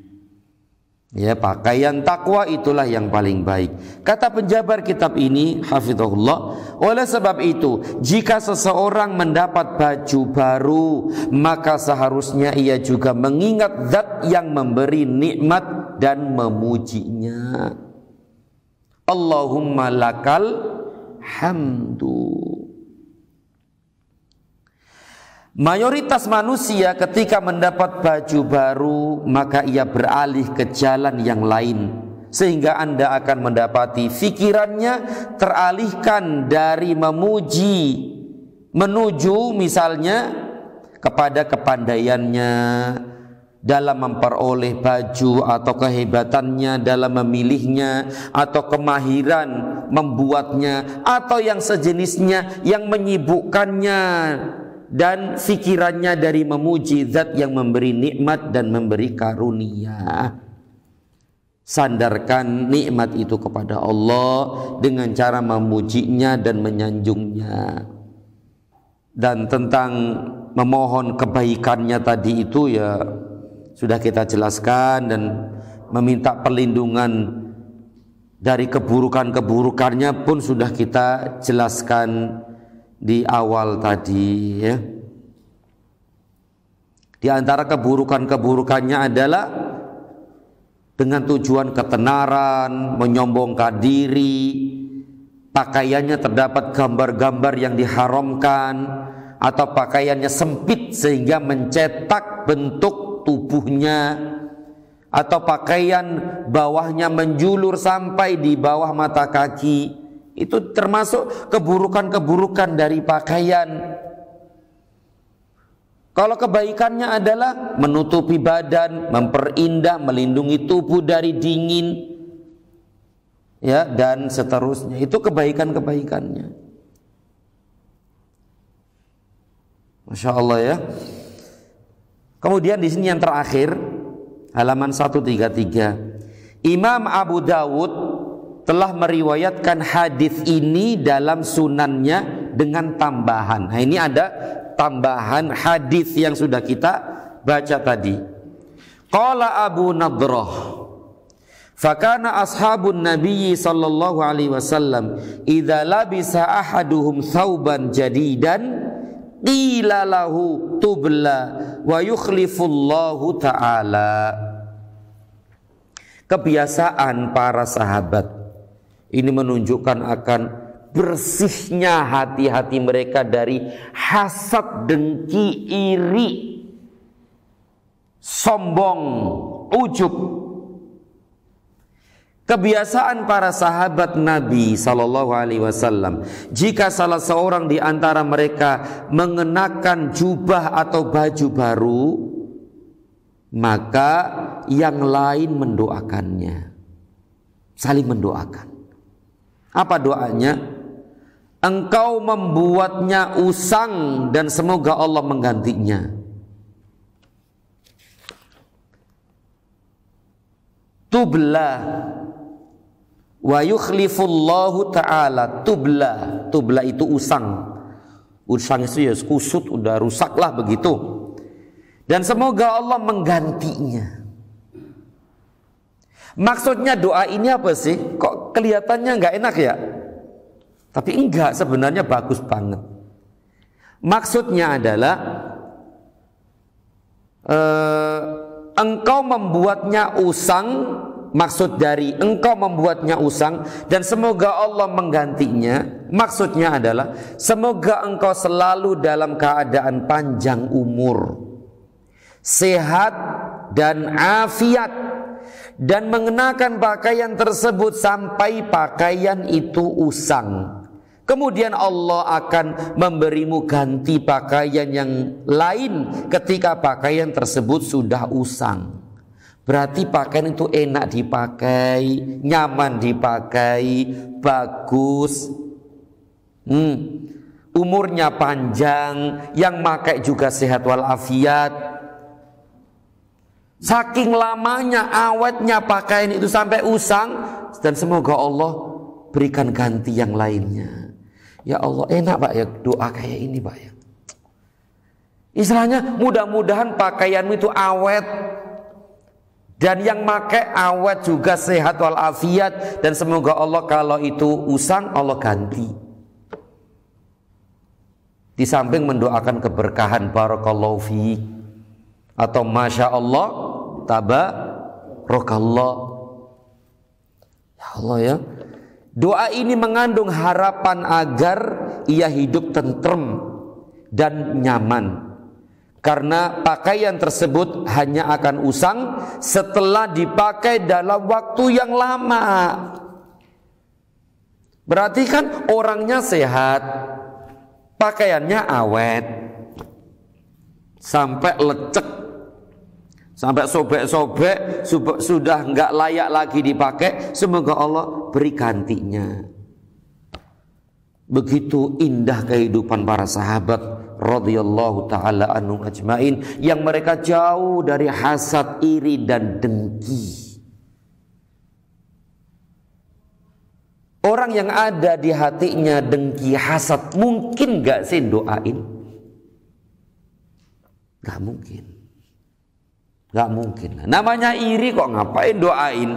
Ya, pakaian takwa itulah yang paling baik. Kata penjabar kitab ini, hafizahullah, oleh sebab itu, jika seseorang mendapat baju baru, maka seharusnya ia juga mengingat zat yang memberi nikmat dan memujinya. Allahumma lakal hamdu. Mayoritas manusia ketika mendapat baju baru maka ia beralih ke jalan yang lain, sehingga Anda akan mendapati pikirannya teralihkan dari memuji menuju misalnya kepada kepandaiannya dalam memperoleh baju atau kehebatannya dalam memilihnya atau kemahiran membuatnya atau yang sejenisnya yang menyibukkannya, dan fikirannya dari memuji zat yang memberi nikmat dan memberi karunia. Sandarkan nikmat itu kepada Allah dengan cara memujinya dan menyanjungnya. Dan tentang memohon kebaikannya tadi itu ya sudah kita jelaskan, dan meminta perlindungan dari keburukan-keburukannya pun sudah kita jelaskan di awal tadi ya. Di antara keburukan-keburukannya adalah dengan tujuan ketenaran, menyombongkan diri, pakaiannya terdapat gambar-gambar yang diharamkan, atau pakaiannya sempit sehingga mencetak bentuk tubuhnya, atau pakaian bawahnya menjulur sampai di bawah mata kaki. Itu termasuk keburukan-keburukan dari pakaian. Kalau kebaikannya adalah menutupi badan, memperindah, melindungi tubuh dari dingin, ya, dan seterusnya. Itu kebaikan-kebaikannya. Masya Allah ya. Kemudian di sini yang terakhir, halaman 133, Imam Abu Dawud telah meriwayatkan hadis ini dalam sunannya dengan tambahan. Nah, ini ada tambahan hadis yang sudah kita baca tadi. Qala Abu Nadrah, fakana ashabun Nabi sallallahu alaihi wasallam idza labisa ahaduhum thawban jadidan qila lahu tubla wa yukhlifullahu ta'ala. Kebiasaan para sahabat ini menunjukkan akan bersihnya hati-hati mereka dari hasad, dengki, iri, sombong, ujub. Kebiasaan para sahabat Nabi sallallahu alaihi wasallam, jika salah seorang di antara mereka mengenakan jubah atau baju baru, maka yang lain mendoakannya, saling mendoakan. Apa doanya? engkau membuatnya usang dan semoga Allah menggantinya. Tubla wa yukhlifullahu ta'ala. Tubla itu usang. Usang itu ya kusut, udah rusak lah begitu. Dan semoga Allah menggantinya. Maksudnya doa ini apa sih? Kok kelihatannya nggak enak ya? Tapi enggak, sebenarnya bagus banget. Maksudnya adalah engkau membuatnya usang. Maksud dari engkau membuatnya usang dan semoga Allah menggantinya, maksudnya adalah semoga engkau selalu dalam keadaan panjang umur, sehat dan afiat, dan mengenakan pakaian tersebut sampai pakaian itu usang. Kemudian Allah akan memberimu ganti pakaian yang lain ketika pakaian tersebut sudah usang. Berarti pakaian itu enak dipakai, nyaman dipakai, bagus, umurnya panjang, yang pakai juga sehat walafiat. Saking lamanya, awetnya pakaian itu sampai usang, dan semoga Allah berikan ganti yang lainnya. Ya Allah, enak Pak ya doa kayak ini Pak ya. Istilahnya mudah-mudahan pakaianmu itu awet, dan yang pakai awet juga sehat walafiat, dan semoga Allah kalau itu usang Allah ganti. Di samping mendoakan keberkahan barakallahu fiik atau masya Allah tabarakallah. Ya Allah ya. Doa ini mengandung harapan agar ia hidup tentrem dan nyaman. Karena pakaian tersebut hanya akan usang setelah dipakai dalam waktu yang lama. Berarti kan orangnya sehat, pakaiannya awet, sampai lecek, sampai sobek-sobek, sudah nggak layak lagi dipakai. Semoga Allah beri gantinya. Begitu indah kehidupan para sahabat radhiyallahu ta'ala anhum ajmain, yang mereka jauh dari hasad, iri dan dengki. Orang yang ada di hatinya dengki, hasad, mungkin gak sih doain? Gak mungkin. Gak mungkin. Namanya iri kok ngapain doain?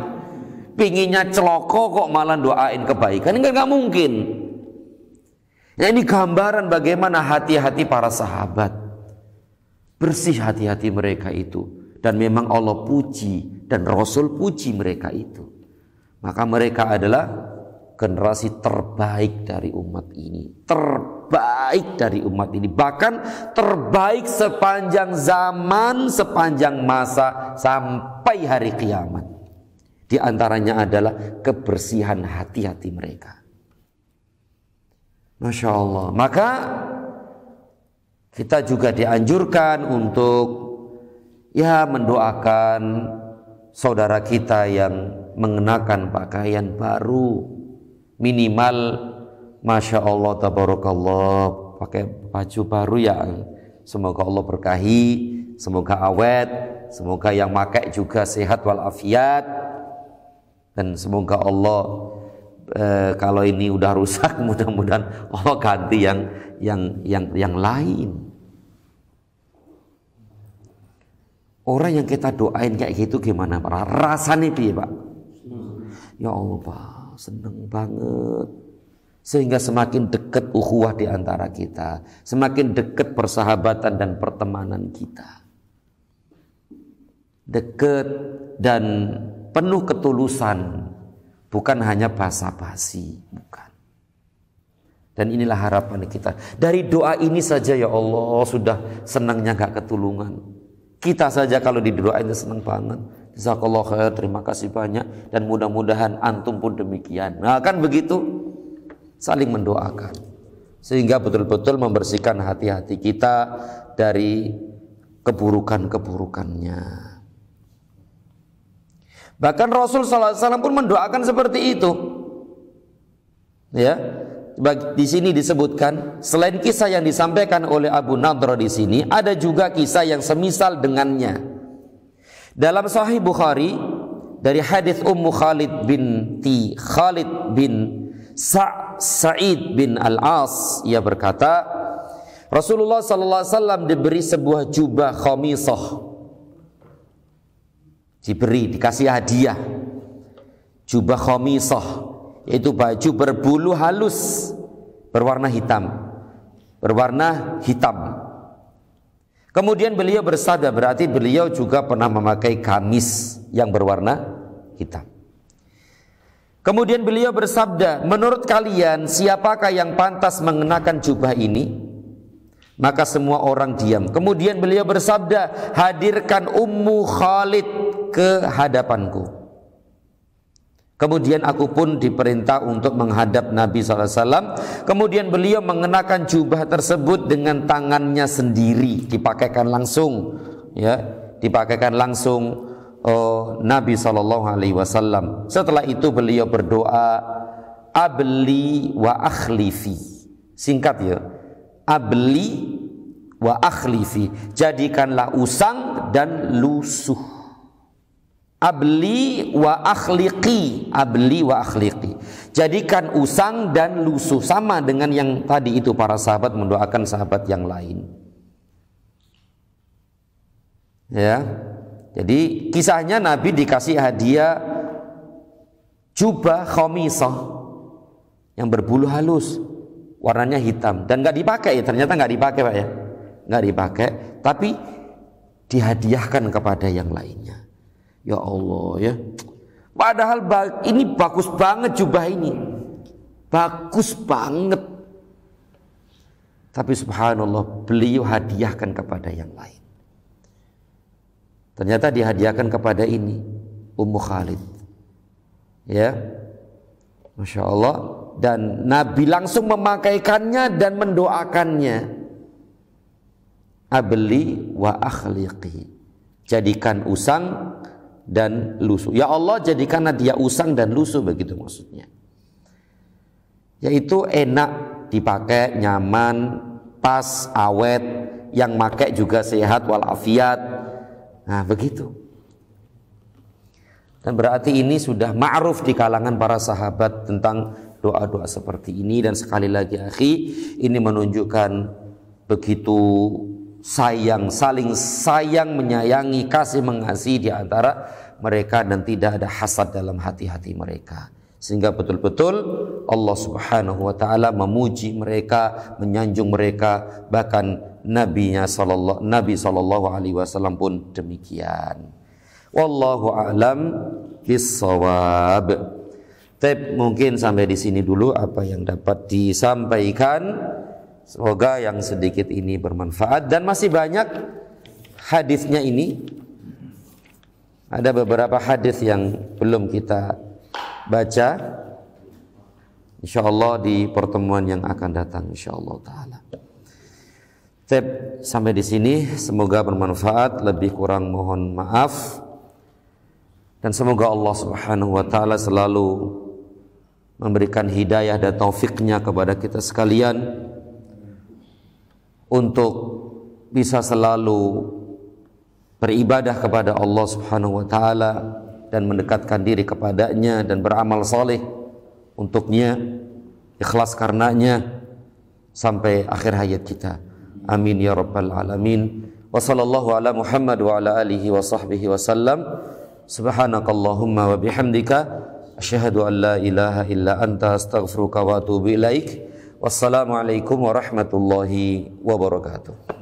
Pinginnya celoko kok malah doain kebaikan? Gak mungkin. Nah, ini gambaran bagaimana hati-hati para sahabat. Bersih hati-hati mereka itu. Dan memang Allah puji dan Rasul puji mereka itu. Maka mereka adalah generasi terbaik dari umat ini. Terbaik dari umat ini. Bahkan terbaik sepanjang zaman, sepanjang masa sampai hari kiamat. Di antaranya adalah kebersihan hati-hati mereka. Masya Allah. Maka kita juga dianjurkan untuk ya mendoakan saudara kita yang mengenakan pakaian baru, minimal Masya Allah tabarakallah, pakai baju baru ya. Semoga Allah berkahi, semoga awet, semoga yang pakai juga sehat walafiat, dan semoga Allah kalau ini udah rusak, mudah-mudahan Allah ganti yang lain. Orang yang kita doain kayak gitu gimana Pak? Rasanya piye Pak? Ya Allah Pak, seneng banget. Sehingga semakin dekat ukhuwah di antara kita, semakin dekat persahabatan dan pertemanan kita. Dekat dan penuh ketulusan. Bukan hanya basa-basi, bukan. Dan inilah harapan kita. Dari doa ini saja ya Allah sudah senangnya gak ketulungan. Kita saja kalau didoain senang banget. Jazakallah khair, terima kasih banyak. Dan mudah-mudahan antum pun demikian. Nah kan begitu, saling mendoakan. Sehingga betul-betul membersihkan hati-hati kita dari keburukan-keburukannya. Bahkan Rasul SAW pun mendoakan seperti itu. Ya, di sini disebutkan selain kisah yang disampaikan oleh Abu Nadhr di sini, ada juga kisah yang semisal dengannya. Dalam Sahih Bukhari dari hadis Ummu Khalid binti Khalid bin Sa'id bin Al-As, ia berkata, Rasulullah sallallahu alaihi wasallam diberi sebuah jubah khamisah. Dikasih hadiah jubah khamisah, yaitu baju berbulu halus berwarna hitam. Kemudian beliau bersabda, berarti beliau juga pernah memakai gamis yang berwarna hitam. Kemudian beliau bersabda, menurut kalian siapakah yang pantas mengenakan jubah ini? Maka semua orang diam. Kemudian beliau bersabda, hadirkan Ummu Khalid ke hadapanku. Kemudian aku pun diperintah untuk menghadap Nabi SAW. Kemudian beliau mengenakan jubah tersebut dengan tangannya sendiri, dipakaikan langsung, ya, dipakaikan langsung Nabi SAW. Setelah itu beliau berdoa, abli wa akhlifi. Singkat ya, abli wa akhlifi, jadikanlah usang dan lusuh. Abli wa akhliqi, jadikan usang dan lusuh, sama dengan yang tadi itu para sahabat mendoakan sahabat yang lain. Ya, jadi kisahnya Nabi dikasih hadiah jubah khamisah yang berbulu halus, warnanya hitam, dan nggak dipakai. Ternyata nggak dipakai, Pak, ya, nggak dipakai, tapi dihadiahkan kepada yang lainnya. Ya Allah, ya. Padahal ini bagus banget jubah ini, bagus banget. Tapi subhanallah, beliau hadiahkan kepada yang lain. Ternyata dihadiahkan kepada ini Ummu Khalid, ya, Masya Allah. Dan Nabi langsung memakaikannya dan mendoakannya. Abli wa akhliqi, jadikan usang dan lusuh. Ya Allah, jadikanlah dia usang dan lusuh, begitu maksudnya. Yaitu enak dipakai, nyaman, pas, awet, yang pakai juga sehat walafiat. Nah, begitu. Dan berarti ini sudah ma'ruf di kalangan para sahabat tentang doa-doa seperti ini. Dan sekali lagi akhi, ini menunjukkan begitu sayang, saling sayang, menyayangi, kasih mengasihi di antara mereka, dan tidak ada hasad dalam hati-hati mereka, sehingga betul-betul Allah Subhanahu wa taala memuji mereka, menyanjung mereka, bahkan Nabi sallallahu alaihi wasallam pun demikian. Wallahu a'lam bissawab. Mungkin sampai di sini dulu apa yang dapat disampaikan. Semoga yang sedikit ini bermanfaat, dan masih banyak hadisnya ini. Ada beberapa hadis yang belum kita baca. InsyaAllah di pertemuan yang akan datang, InsyaAllah ta'ala. Sampai di sini, semoga bermanfaat. Lebih kurang mohon maaf. Dan semoga Allah Subhanahu wa ta'ala selalu memberikan hidayah dan taufiknya kepada kita sekalian, untuk bisa selalu beribadah kepada Allah Subhanahu wa taala dan mendekatkan diri kepadanya dan beramal saleh untuknya, ikhlas karenanya sampai akhir hayat kita. Amin ya rabbal alamin. Wa sallallahu ala Muhammad wa ala alihi wa sahbihi wa sallam. Subhanakallahumma wa bihamdika asyhadu an la ilaha illa anta astaghfiruka wa atubu ilaik. Wassalamualaikum warahmatullahi wabarakatuh.